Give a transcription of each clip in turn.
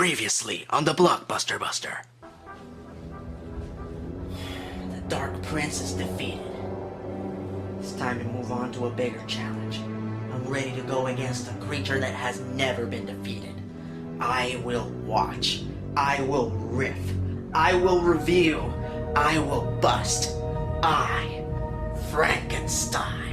Previously on the BlockbusterBuster. The Dark Prince is defeated. It's time to move on to a bigger challenge. I'm ready to go against a creature that has never been defeated. I will watch. I will riff. I will review. I will bust. I, Frankenstein.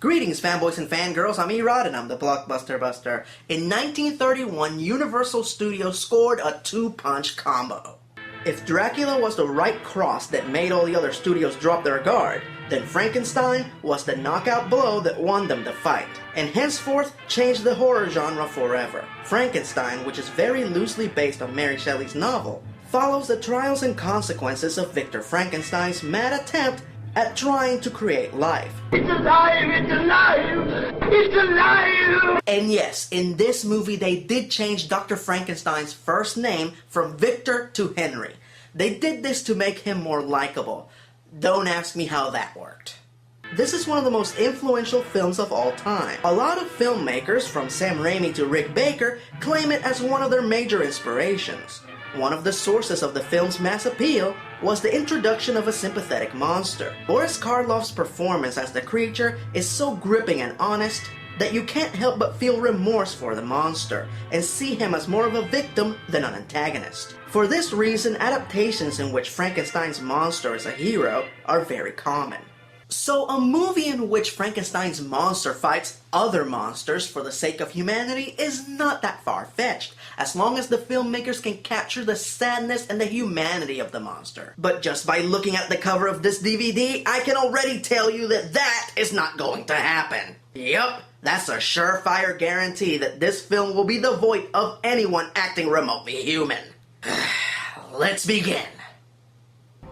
Greetings, fanboys and fangirls. I'm Erod, and I'm the BlockbusterBuster. In 1931, Universal Studios scored a two-punch combo. If Dracula was the right cross that made all the other studios drop their guard, then Frankenstein was the knockout blow that won them the fight, and henceforth changed the horror genre forever. Frankenstein, which is very loosely based on Mary Shelley's novel, follows the trials and consequences of Victor Frankenstein's mad attempt at trying to create life. It's alive! It's alive! It's alive! And yes, in this movie they did change Dr. Frankenstein's first name from Victor to Henry. They did this to make him more likable. Don't ask me how that worked. This is one of the most influential films of all time. A lot of filmmakers, from Sam Raimi to Rick Baker, claim it as one of their major inspirations. One of the sources of the film's mass appeal was the introduction of a sympathetic monster. Boris Karloff's performance as the creature is so gripping and honest that you can't help but feel remorse for the monster and see him as more of a victim than an antagonist. For this reason, adaptations in which Frankenstein's monster is a hero are very common. So a movie in which Frankenstein's monster fights other monsters for the sake of humanity is not that far-fetched, as long as the filmmakers can capture the sadness and the humanity of the monster. But just by looking at the cover of this DVD, I can already tell you that that is not going to happen. Yup, that's a surefire guarantee that this film will be devoid of anyone acting remotely human. Let's begin.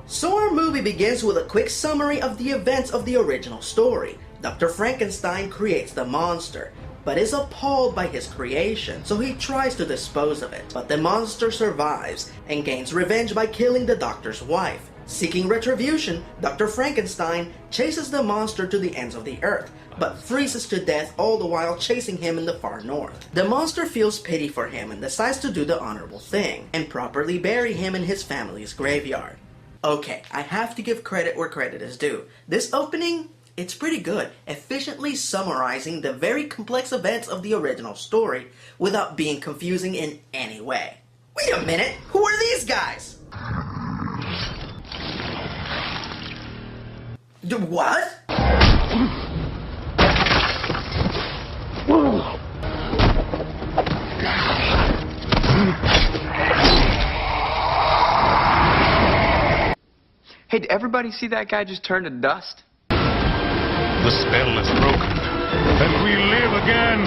So our movie begins with a quick summary of the events of the original story. Dr. Frankenstein creates the monster, but is appalled by his creation, so he tries to dispose of it. But the monster survives and gains revenge by killing the doctor's wife. Seeking retribution, Dr. Frankenstein chases the monster to the ends of the earth, but freezes to death all the while chasing him in the far north. The monster feels pity for him and decides to do the honorable thing, and properly bury him in his family's graveyard. Okay, I have to give credit where credit is due. This opening, it's pretty good, efficiently summarizing the very complex events of the original story without being confusing in any way. Wait a minute, who are these guys? What? Hey, did everybody see that guy just turn to dust? The spell is broken, and we live again.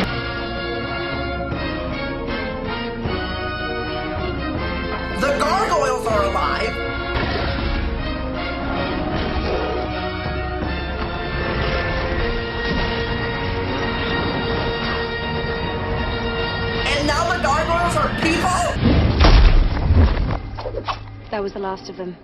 The gargoyles are alive! And now the gargoyles are people? That was the last of them.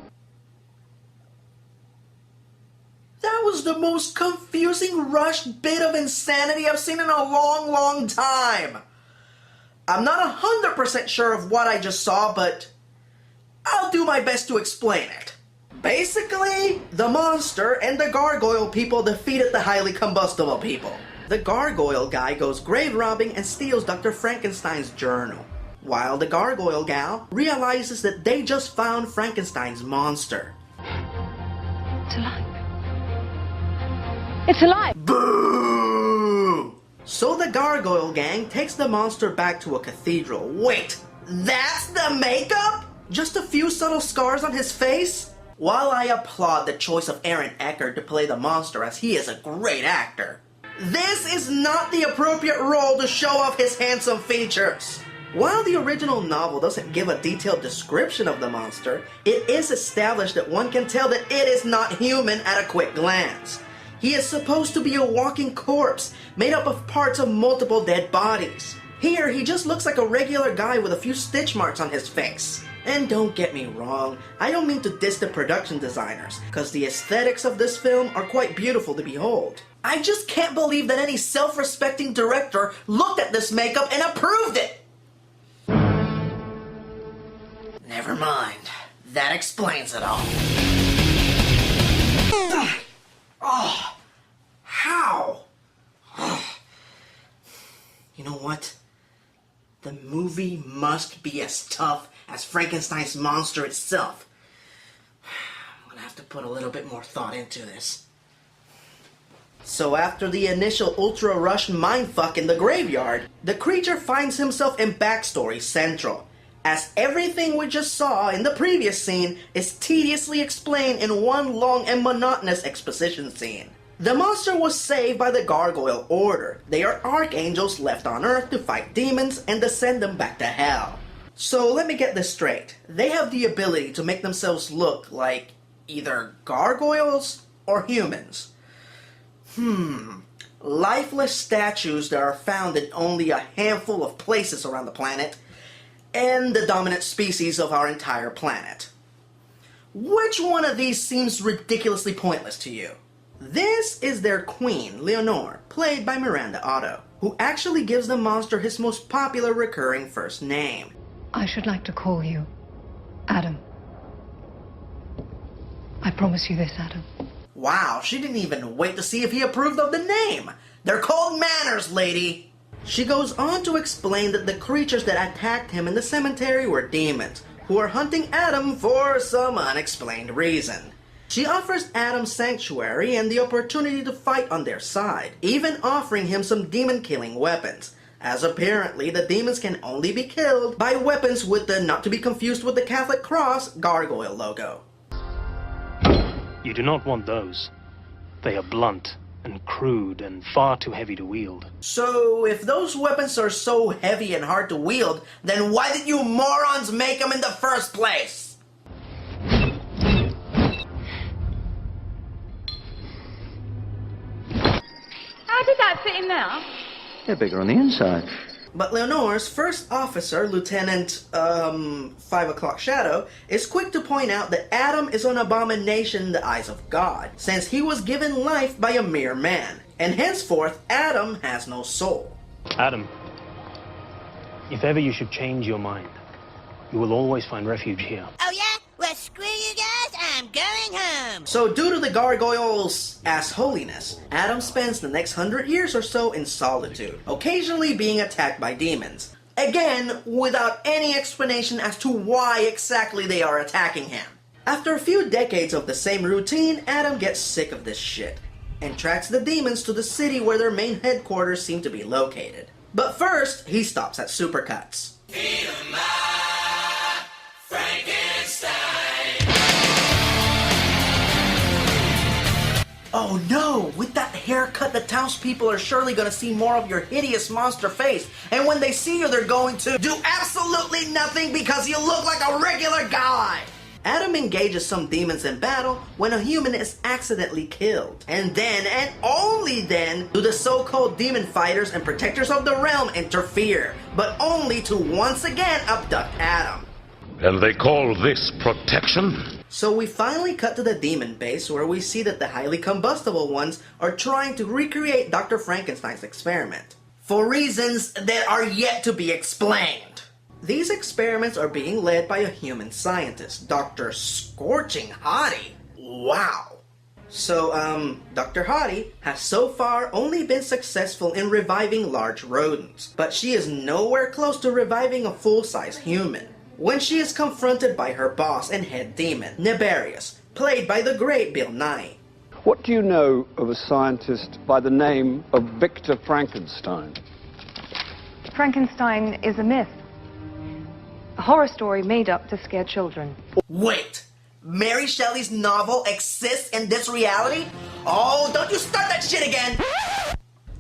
That was the most confusing, rushed bit of insanity I've seen in a long, long time. I'm not 100% sure of what I just saw, but I'll do my best to explain it. Basically, the monster and the gargoyle people defeated the highly combustible people. The gargoyle guy goes grave robbing and steals Dr. Frankenstein's journal, while the gargoyle gal realizes that they just found Frankenstein's monster. It's alive. It's alive! Boo! So the gargoyle gang takes the monster back to a cathedral. Wait, that's the makeup? Just a few subtle scars on his face? While I applaud the choice of Aaron Eckhart to play the monster as he is a great actor, this is not the appropriate role to show off his handsome features. While the original novel doesn't give a detailed description of the monster, it is established that one can tell that it is not human at a quick glance. He is supposed to be a walking corpse, made up of parts of multiple dead bodies. Here, he just looks like a regular guy with a few stitch marks on his face. And don't get me wrong, I don't mean to diss the production designers, because the aesthetics of this film are quite beautiful to behold. I just can't believe that any self-respecting director looked at this makeup and approved it! Never mind. That explains it all. Oh, how? You know what? The movie must be as tough as Frankenstein's monster itself. I'm gonna have to put a little bit more thought into this. So after the initial ultra-rushed mindfuck in the graveyard, the creature finds himself in Backstory Central, as everything we just saw in the previous scene is tediously explained in one long and monotonous exposition scene. The monster was saved by the Gargoyle Order. They are archangels left on Earth to fight demons and to send them back to hell. So let me get this straight. They have the ability to make themselves look like either gargoyles or humans. Lifeless statues that are found in only a handful of places around the planet, and the dominant species of our entire planet. Which one of these seems ridiculously pointless to you? This is their queen, Leonore, played by Miranda Otto, who actually gives the monster his most popular recurring first name. I should like to call you Adam. I promise you this, Adam. Wow, she didn't even wait to see if he approved of the name. They're called manners, lady. She goes on to explain that the creatures that attacked him in the cemetery were demons, who are hunting Adam for some unexplained reason. She offers Adam sanctuary and the opportunity to fight on their side, even offering him some demon-killing weapons, as apparently the demons can only be killed by weapons with the not to be confused with the Catholic Cross gargoyle logo. You do not want those. They are blunt and crude and far too heavy to wield. So, if those weapons are so heavy and hard to wield, then why did you morons make them in the first place? How did that fit in now? They're bigger on the inside. But Leonore's first officer, Lieutenant, 5 o'clock Shadow, is quick to point out that Adam is an abomination in the eyes of God, since he was given life by a mere man, and henceforth Adam has no soul. Adam, if ever you should change your mind, you will always find refuge here. Oh yeah? Well, screw you guys, I'm going home. So due to the gargoyles' assholiness, Adam spends the next 100 years or so in solitude, occasionally being attacked by demons. Again, without any explanation as to why exactly they are attacking him. After a few decades of the same routine, Adam gets sick of this shit, and tracks the demons to the city where their main headquarters seem to be located. But first, he stops at Supercuts. Oh no! With that haircut, the townspeople are surely gonna see more of your hideous monster face, and when they see you, they're going to do absolutely nothing because you look like a regular guy! Adam engages some demons in battle when a human is accidentally killed. And then, and only then, do the so-called demon fighters and protectors of the realm interfere, but only to once again abduct Adam. And they call this protection? So we finally cut to the demon base where we see that the highly combustible ones are trying to recreate Dr. Frankenstein's experiment, for reasons that are yet to be explained. These experiments are being led by a human scientist, Dr. Scorching Hottie. Wow. So, Dr. Hottie has so far only been successful in reviving large rodents, but she is nowhere close to reviving a full-size human. When she is confronted by her boss and head demon, Nebarius, played by the great Bill Nye. What do you know of a scientist by the name of Victor Frankenstein? Frankenstein is a myth. A horror story made up to scare children. Wait! Mary Shelley's novel exists in this reality? Oh, don't you start that shit again!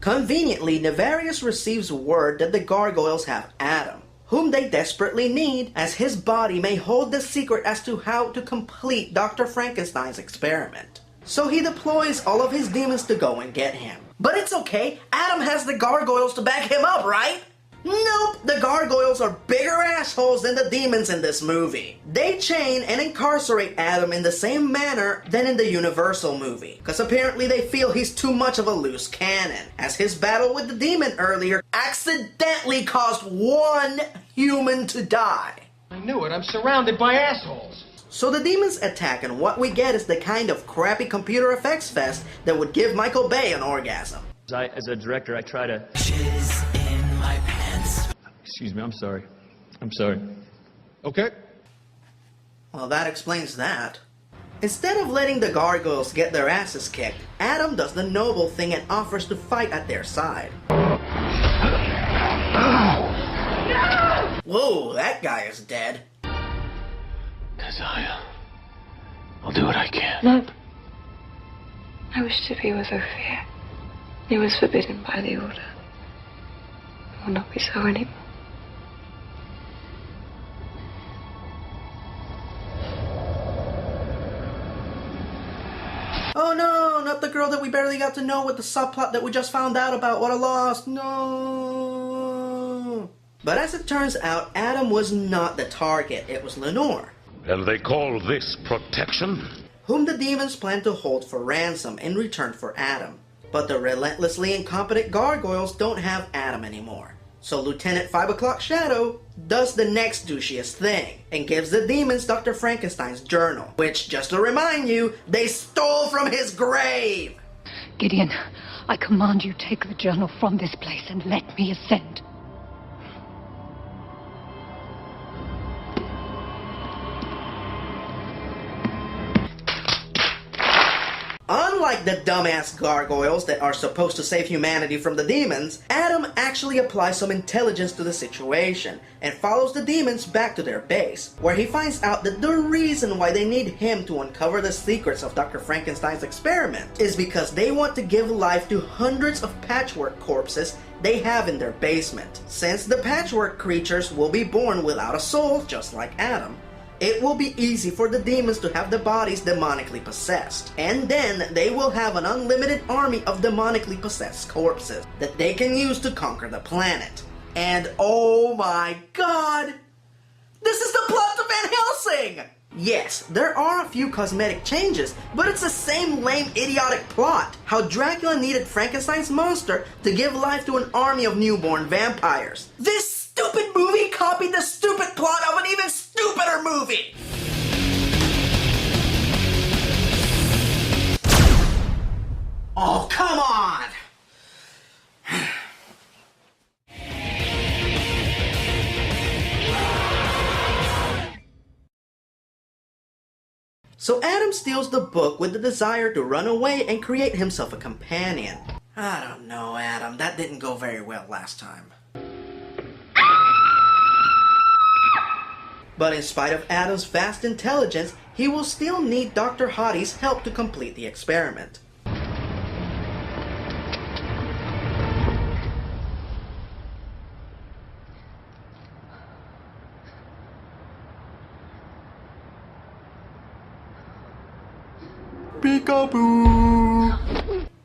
Conveniently, Nebarius receives word that the gargoyles have Adam. whom they desperately need, as his body may hold the secret as to how to complete Dr. Frankenstein's experiment. So he deploys all of his demons to go and get him. But it's okay, Adam has the gargoyles to back him up, right? Nope, the gargoyles are bigger assholes than the demons in this movie. They chain and incarcerate Adam in the same manner than in the Universal movie, because apparently they feel he's too much of a loose cannon, as his battle with the demon earlier accidentally caused one human to die. I knew it, I'm surrounded by assholes. So the demons attack, and what we get is the kind of crappy computer effects fest that would give Michael Bay an orgasm. As a director, I try to... Jizz in my pants. Excuse me, I'm sorry. I'm sorry. Okay. Well, that explains that. Instead of letting the gargoyles get their asses kicked, Adam does the noble thing and offers to fight at their side. Whoa, that guy is dead. Desire. I'll do what I can. No. I wish to be with Ophir. It was forbidden by the Order. It will not be so anymore. Oh no, not the girl that we barely got to know with the subplot that we just found out about. What a loss. No. But as it turns out, Adam was not the target. It was Lenore. And they call this protection? Whom the demons plan to hold for ransom in return for Adam. But the relentlessly incompetent gargoyles don't have Adam anymore. So Lieutenant 5 O'Clock Shadow does the next douchiest thing and gives the demons Dr. Frankenstein's journal, which, just to remind you, they stole from his grave! Gideon, I command you take the journal from this place and let me ascend. Unlike the dumbass gargoyles that are supposed to save humanity from the demons, Adam actually applies some intelligence to the situation and follows the demons back to their base, where he finds out that the reason why they need him to uncover the secrets of Dr. Frankenstein's experiment is because they want to give life to hundreds of patchwork corpses they have in their basement. Since the patchwork creatures will be born without a soul, just like Adam, it will be easy for the demons to have the bodies demonically possessed. And then they will have an unlimited army of demonically possessed corpses that they can use to conquer the planet. And oh my god! This is the plot to Van Helsing! Yes, there are a few cosmetic changes, but it's the same lame, idiotic plot. How Dracula needed Frankenstein's monster to give life to an army of newborn vampires. This stupid movie copied the stupid plot of an even stupider movie! Oh, come on! So Adam steals the book with the desire to run away and create himself a companion. I don't know, Adam. That didn't go very well last time. But in spite of Adam's vast intelligence, he will still need Dr. Hottie's help to complete the experiment. Peekaboo!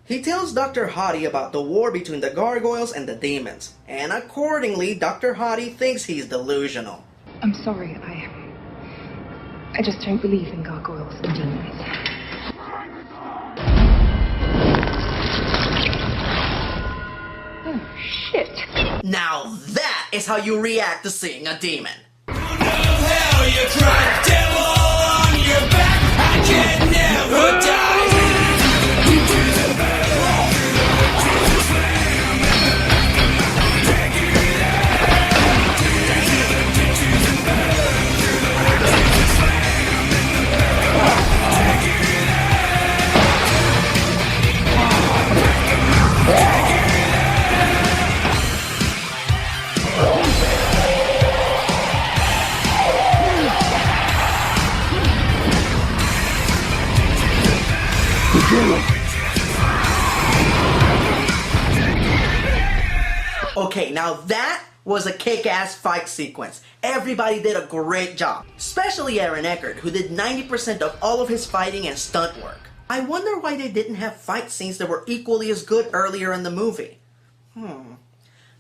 He tells Dr. Hottie about the war between the gargoyles and the demons, and accordingly, Dr. Hottie thinks he's delusional. I'm sorry, I just don't believe in gargoyles and demons. Oh, shit. Now that is how you react to seeing a demon. Hell, you cried devil on your back. I can never die. Okay, now that was a kick-ass fight sequence. Everybody did a great job, especially Aaron Eckhart, who did 90% of all of his fighting and stunt work. I wonder why they didn't have fight scenes that were equally as good earlier in the movie.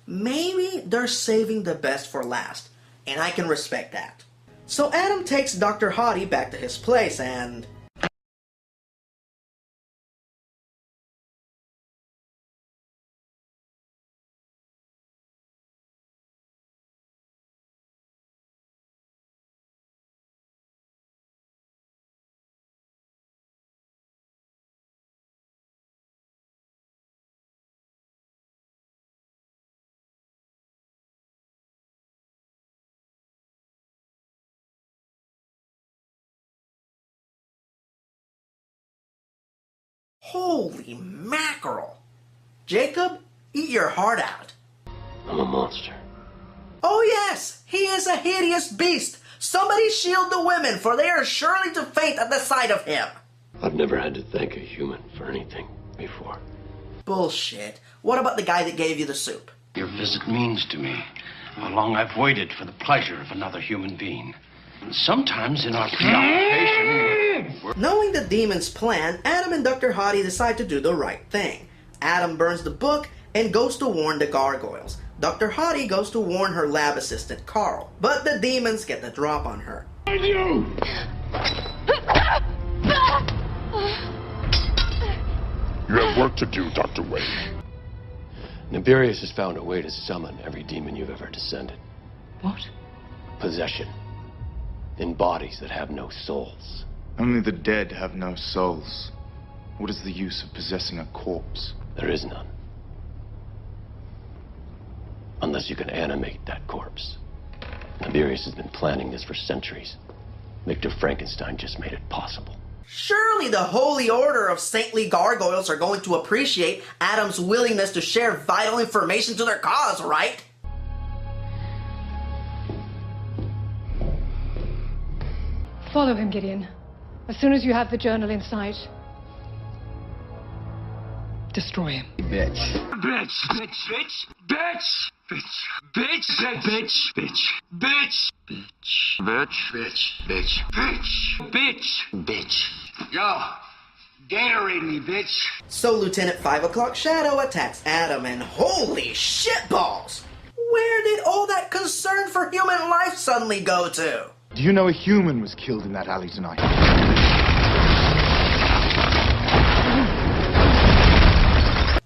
Maybe they're saving the best for last, and I can respect that. So Adam takes Dr. Hottie back to his place and... Holy mackerel! Jacob, eat your heart out. I'm a monster. Oh yes, he is a hideous beast. Somebody shield the women, for they are surely to faint at the sight of him. I've never had to thank a human for anything before. Bullshit. What about the guy that gave you the soup? Your visit means to me how long I've waited for the pleasure of another human being. And sometimes in our preoccupation... Knowing the demon's plan, Adam and Dr. Hottie decide to do the right thing. Adam burns the book and goes to warn the gargoyles. Dr. Hottie goes to warn her lab assistant, Carl. But the demons get the drop on her. You! You have work to do, Dr. Wade. Nibirius has found a way to summon every demon you've ever descended. What? Possession. In bodies that have no souls. Only the dead have no souls. What is the use of possessing a corpse? There is none. Unless you can animate that corpse. Nibirius has been planning this for centuries. Victor Frankenstein just made it possible. Surely the Holy Order of Saintly Gargoyles are going to appreciate Adam's willingness to share vital information to their cause, right? Follow him, Gideon. As soon as you have the journal in sight, destroy him. Bitch. Bitch. Bitch. Bitch. Bitch. Bitch. Bitch. Bitch. Bitch. Bitch. Bitch. Bitch. Bitch. Bitch. Bitch. Bitch. Yo. Gatorade me, bitch. So Lieutenant 5 O'Clock Shadow attacks Adam and holy shitballs! Where did all that concern for human life suddenly go to? Do you know a human was killed in that alley tonight?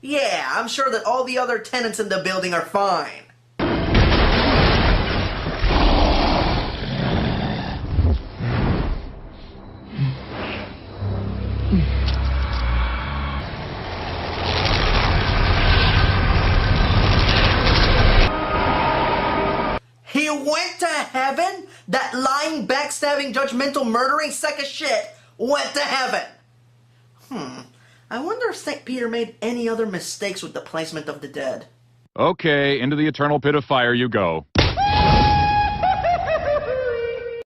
Yeah, I'm sure that all the other tenants in the building are fine. He went to heaven? That lying, backstabbing, judgmental, murdering sack of shit went to heaven. I wonder if St. Peter made any other mistakes with the placement of the dead. Okay, into the eternal pit of fire you go.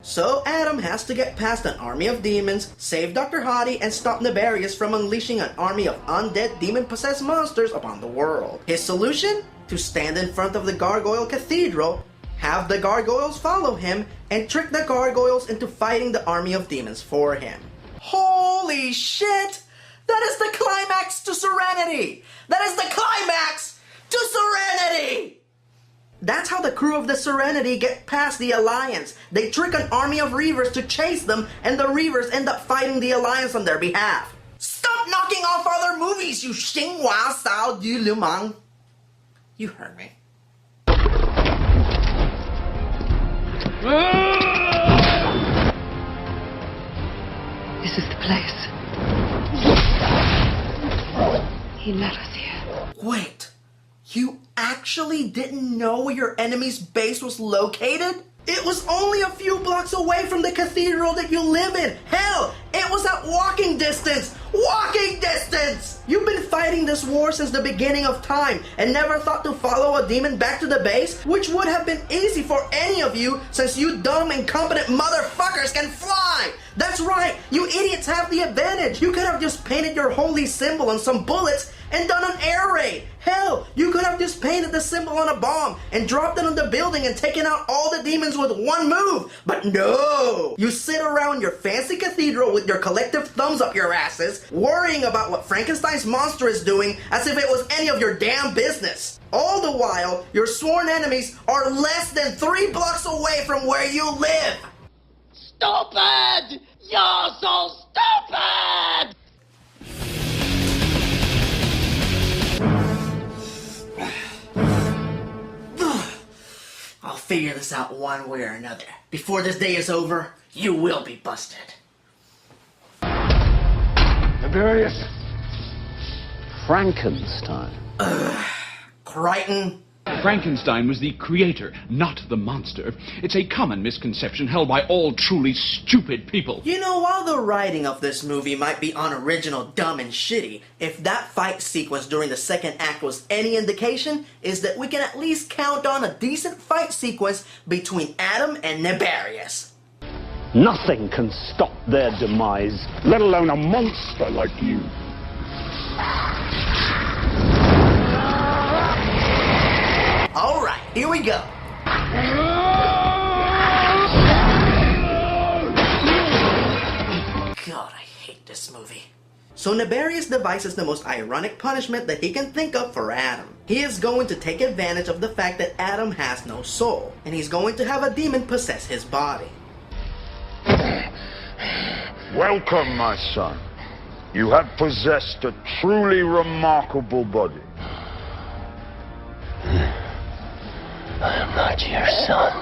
So Adam has to get past an army of demons, save Dr. Hottie, and stop Nibirius from unleashing an army of undead demon-possessed monsters upon the world. His solution? To stand in front of the Gargoyle Cathedral, have the gargoyles follow him, and trick the gargoyles into fighting the army of demons for him. Holy shit! That is the climax to Serenity! That is the climax to Serenity! That's how the crew of the Serenity get past the Alliance. They trick an army of Reavers to chase them, and the Reavers end up fighting the Alliance on their behalf. Stop knocking off other movies, you Xinhua Sao Du Lumang. You heard me. This is the place. He led us here. Wait, you actually didn't know where your enemy's base was located? It was only a few blocks away from the cathedral that you live in. Hell, it was at walking distance. Walking distance! You've been fighting this war since the beginning of time and never thought to follow a demon back to the base, which would have been easy for any of you since you dumb, incompetent motherfuckers can fly! That's right, you idiots have the advantage. You could have just painted your holy symbol on some bullets and done an air raid. Hell, you could have just painted the symbol on a bomb and dropped it on the building and taken out all the demons with one move. But no! You sit around your fancy cathedral with your collective thumbs up your asses, worrying about what Frankenstein's monster is doing as if it was any of your damn business. All the while, your sworn enemies are less than 3 blocks away from where you live. Stupid! You're so stupid! I'll figure this out one way or another. Before this day is over, you will be busted. Tiberius. Frankenstein. Crichton. Frankenstein was the creator, not the monster. It's a common misconception held by all truly stupid people. You know, while the writing of this movie might be unoriginal, dumb, and shitty, if that fight sequence during the second act was any indication, is that we can at least count on a decent fight sequence between Adam and Nefarious. Nothing can stop their demise, let alone a monster like you. Alright, here we go. God, I hate this movie. So Nefarious devises the most ironic punishment that he can think of for Adam. He is going to take advantage of the fact that Adam has no soul, and he's going to have a demon possess his body. Welcome, my son. You have possessed a truly remarkable body. I am not your son.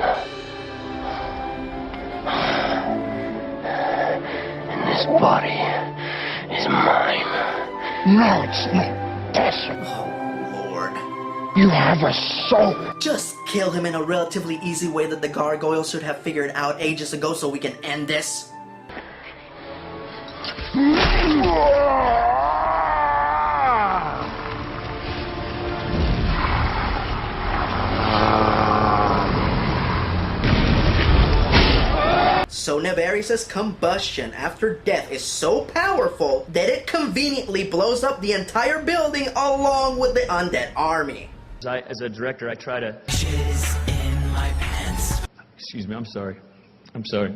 And this body is mine. No, it's not possible. Oh, Lord. You have a soul. Just kill him in a relatively easy way that the gargoyles should have figured out ages ago so we can end this. So Nefarious' combustion after death is so powerful that it conveniently blows up the entire building along with the undead army. As a director, I try to... Jizz in my pants. Excuse me, I'm sorry. I'm sorry.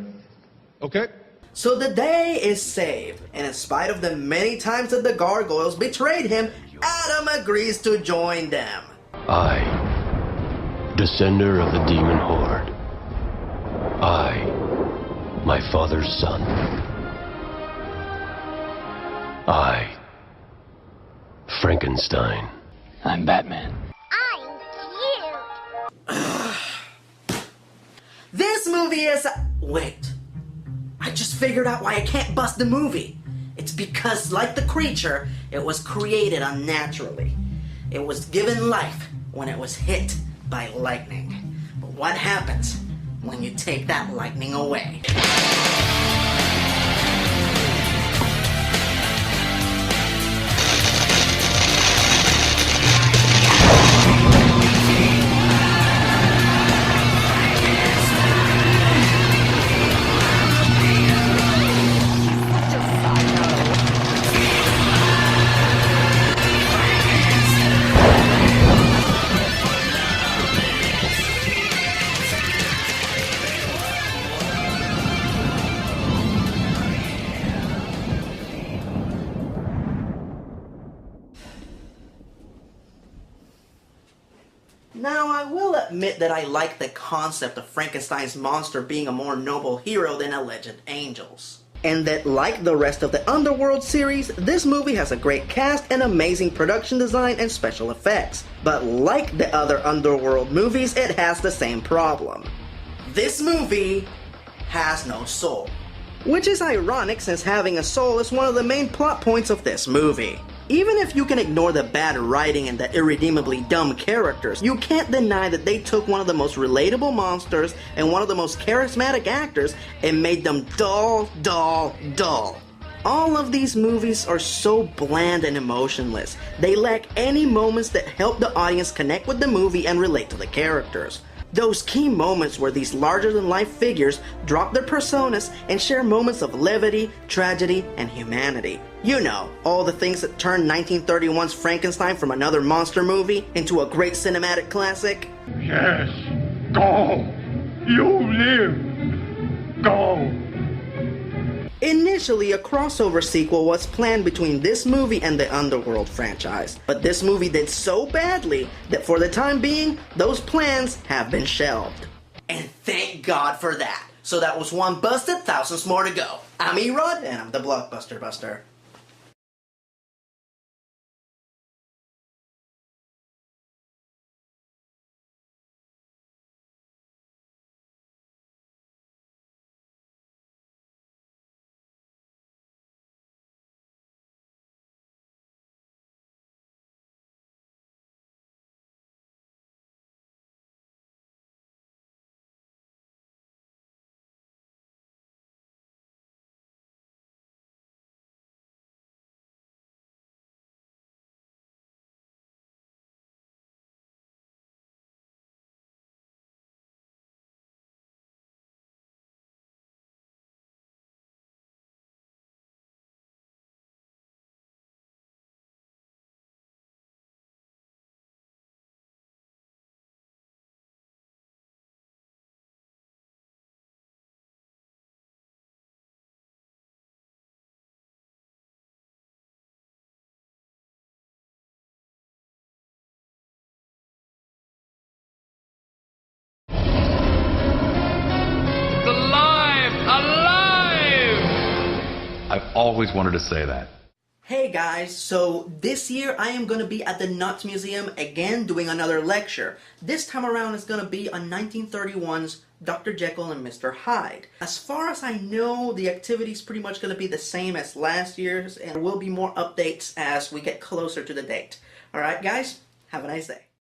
Okay. So the day is saved, and in spite of the many times that the gargoyles betrayed him, Adam agrees to join them. I, descender of the demon horde. I, my father's son. I, Frankenstein. I'm Batman. This movie is... Wait. I just figured out why I can't bust the movie. It's because, like the creature, it was created unnaturally. It was given life when it was hit by lightning. But what happens when you take that lightning away? Now, I will admit that I like the concept of Frankenstein's monster being a more noble hero than alleged angels. And that, like the rest of the Underworld series, this movie has a great cast and amazing production design and special effects. But like the other Underworld movies, it has the same problem. This movie has no soul. Which is ironic since having a soul is one of the main plot points of this movie. Even if you can ignore the bad writing and the irredeemably dumb characters, you can't deny that they took one of the most relatable monsters and one of the most charismatic actors and made them dull. All of these movies are so bland and emotionless. They lack any moments that help the audience connect with the movie and relate to the characters. Those key moments where these larger-than-life figures drop their personas and share moments of levity, tragedy, and humanity. You know, all the things that turned 1931's Frankenstein from another monster movie into a great cinematic classic. Yes, go. You live. Go. Initially, a crossover sequel was planned between this movie and the Underworld franchise, but this movie did so badly that for the time being, those plans have been shelved. And thank God for that. So that was one busted, thousands more to go. I'm Erod, and I'm the Blockbuster Buster. I've always wanted to say that. Hey guys, so this year I am going to be at the Nuts Museum again doing another lecture. This time around it's going to be on 1931's Dr. Jekyll and Mr. Hyde. As far as I know, the activity is pretty much going to be the same as last year's, and there will be more updates as we get closer to the date. Alright guys, have a nice day.